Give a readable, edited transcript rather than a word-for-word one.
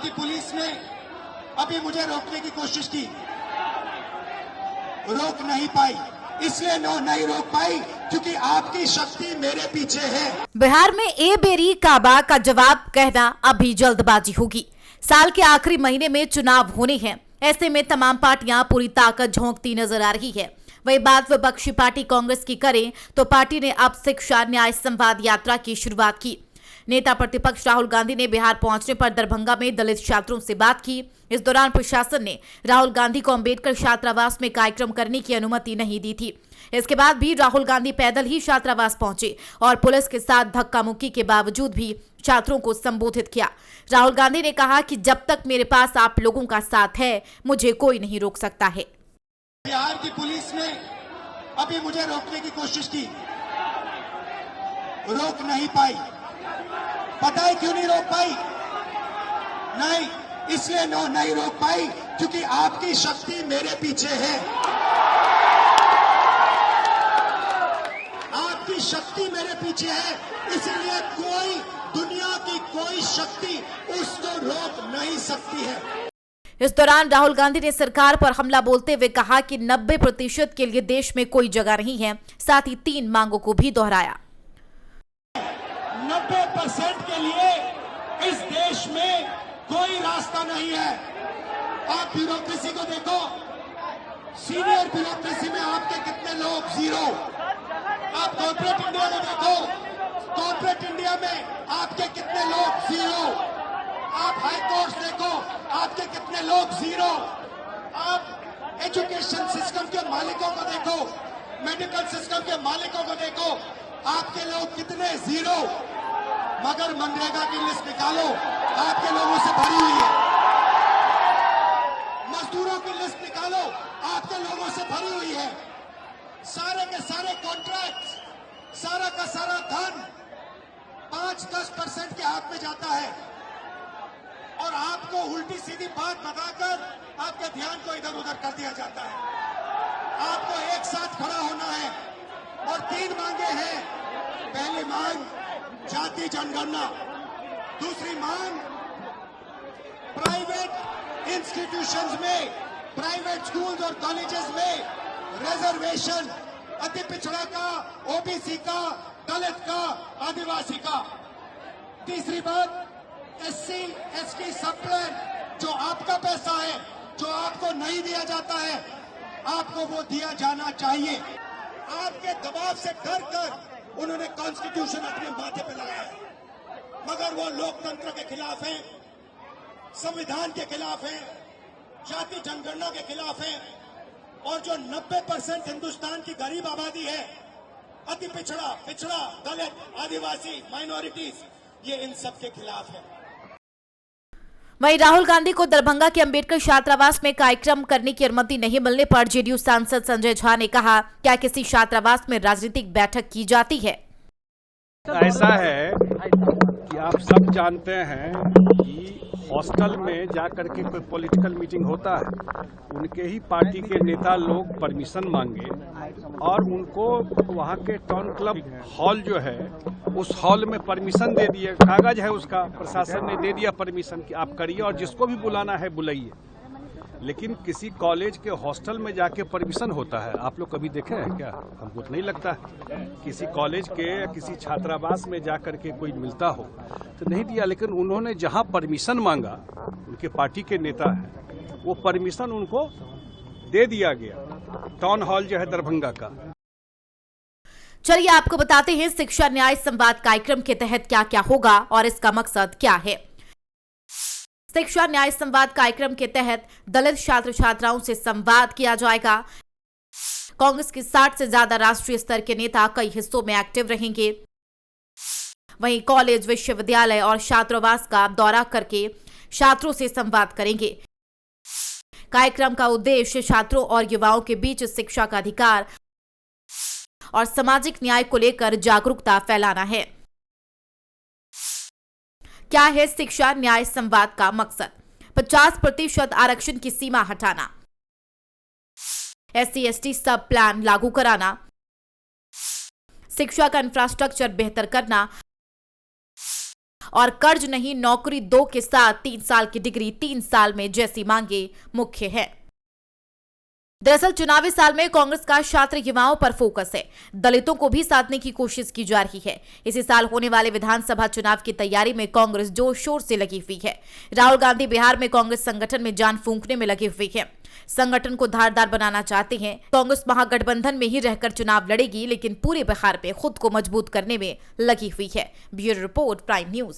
की पुलिस ने अभी मुझे रोकने की कोशिश की, रोक नहीं पाई। इसलिए नहीं रोक पाई क्योंकि आपकी शक्ति मेरे पीछे है। बिहार में ए बेरी काबा का जवाब कहना अभी जल्दबाजी होगी। साल के आखिरी महीने में चुनाव होने हैं, ऐसे में तमाम पार्टियां पूरी ताकत झोंकती नजर आ रही है। वही बात विपक्षी पार्टी कांग्रेस की करें तो पार्टी ने अब शिक्षा न्याय संवाद यात्रा की शुरुआत की। नेता प्रतिपक्ष राहुल गांधी ने बिहार पहुंचने पर दरभंगा में दलित छात्रों से बात की। इस दौरान प्रशासन ने राहुल गांधी को अंबेडकर छात्रावास में कार्यक्रम करने की अनुमति नहीं दी थी। इसके बाद भी राहुल गांधी पैदल ही छात्रावास पहुंचे और पुलिस के साथ धक्का मुक्की के बावजूद भी छात्रों को संबोधित किया। राहुल गांधी ने कहा कि जब तक मेरे पास आप लोगों का साथ है, मुझे कोई नहीं रोक सकता है। बिहार की पुलिस ने अभी मुझे रोकने की कोशिश की, रोक नहीं पाई। पता है क्यों नहीं रोक पाई? नहीं, इसलिए नहीं रोक पाई क्योंकि आपकी शक्ति मेरे पीछे है। आपकी शक्ति मेरे पीछे है, इसलिए कोई दुनिया की कोई शक्ति उसको रोक नहीं सकती है। इस दौरान राहुल गांधी ने सरकार पर हमला बोलते हुए कहा कि 90% के लिए देश में कोई जगह नहीं है। साथ ही 3 मांगों को भी दोहराया। 90% के लिए इस देश में कोई रास्ता नहीं है। आप ब्यूरोक्रेसी को देखो, सीनियर ब्यूरोक्रेसी में आपके कितने लोग? 0। आप कॉर्पोरेट इंडिया को देखो, कॉर्पोरेट इंडिया में आपके कितने लोग? 0। आप हाई कोर्ट देखो, आपके कितने लोग? 0। आप एजुकेशन सिस्टम के मालिकों को देखो, मेडिकल सिस्टम के मालिकों को देखो, आपके लोग कितने? 0। मगर मनरेगा की लिस्ट निकालो, आपके लोगों से भरी हुई है। मजदूरों की लिस्ट निकालो, आपके लोगों से भरी हुई है। सारे के सारे कॉन्ट्रैक्ट, सारा का सारा धन 5-10% के हाथ में जाता है और आपको उल्टी सीधी बात बताकर आपके ध्यान को इधर उधर कर दिया जाता है। आपको एक साथ खड़ा होना है और 3 मांगे हैं। पहली मांग जाति जनगणना, दूसरी मांग प्राइवेट इंस्टीट्यूशंस में, प्राइवेट स्कूल्स और कॉलेजेस में रिजर्वेशन, अति पिछड़ा का, ओबीसी का, दलित का, आदिवासी का। तीसरी बात SC ST सब प्लान, जो आपका पैसा है, जो आपको नहीं दिया जाता है, आपको वो दिया जाना चाहिए। आपके दबाव से डर कर उन्होंने कॉन्स्टिट्यूशन अपने माथे पे लगाया, मगर वो लोकतंत्र के खिलाफ है, संविधान के खिलाफ है, जाति जनगणना के खिलाफ है और जो 90% हिंदुस्तान की गरीब आबादी है, अति पिछड़ा, दलित, आदिवासी, माइनॉरिटीज, ये इन सब के खिलाफ है। वहीं राहुल गांधी को दरभंगा के अंबेडकर छात्रावास में कार्यक्रम करने की अनुमति नहीं मिलने पर जेडीयू सांसद संजय झा ने कहा, क्या किसी छात्रावास में राजनीतिक बैठक की जाती है? ऐसा है कि आप सब जानते हैं कि हॉस्टल में जाकर के कोई पॉलिटिकल मीटिंग होता है, उनके ही पार्टी के नेता लोग परमिशन मांगे और उनको वहाँ के टाउन क्लब हॉल जो है, उस हॉल में परमिशन दे दिए, कागज है उसका, प्रशासन ने दे दिया परमिशन कि आप करिए और जिसको भी बुलाना है बुलाइए। लेकिन किसी कॉलेज के हॉस्टल में जाके परमिशन होता है? आप लोग कभी देखे हैं क्या? हमको तो नहीं लगता है किसी कॉलेज के या किसी छात्रावास में जाकर के कोई मिलता हो, तो नहीं दिया। लेकिन उन्होंने जहां परमिशन मांगा, उनके पार्टी के नेता है, वो परमिशन उनको दे दिया गया। टाउन हॉल जो है दरभंगा का। चलिए आपको बताते हैं शिक्षा न्याय संवाद कार्यक्रम के तहत क्या क्या होगा और इसका मकसद क्या है। शिक्षा न्याय संवाद कार्यक्रम के तहत दलित छात्र छात्राओं से संवाद किया जाएगा। कांग्रेस के 60 से ज्यादा राष्ट्रीय स्तर के नेता कई हिस्सों में एक्टिव रहेंगे। वहीं कॉलेज, विश्वविद्यालय और छात्रावास का दौरा करके छात्रों से संवाद करेंगे। कार्यक्रम का उद्देश्य छात्रों और युवाओं के बीच शिक्षा का अधिकार और सामाजिक न्याय को लेकर जागरूकता फैलाना है। क्या है शिक्षा न्याय संवाद का मकसद? 50% आरक्षण की सीमा हटाना, SC ST सब प्लान लागू कराना, शिक्षा का इंफ्रास्ट्रक्चर बेहतर करना और कर्ज नहीं नौकरी 2 के साथ 3 साल की डिग्री 3 साल में जैसी मांगे मुख्य है। दरअसल चुनावी साल में कांग्रेस का छात्र युवाओं पर फोकस है। दलितों को भी साधने की कोशिश की जा रही है। इसी साल होने वाले विधानसभा चुनाव की तैयारी में कांग्रेस जोर शोर से लगी हुई है। राहुल गांधी बिहार में कांग्रेस संगठन में जान फूंकने में लगी हुई है। संगठन को धारदार बनाना चाहते हैं। कांग्रेस महागठबंधन में ही रहकर चुनाव लड़ेगी, लेकिन पूरे बिहार में खुद को मजबूत करने में लगी हुई है। Bureau report, prime news.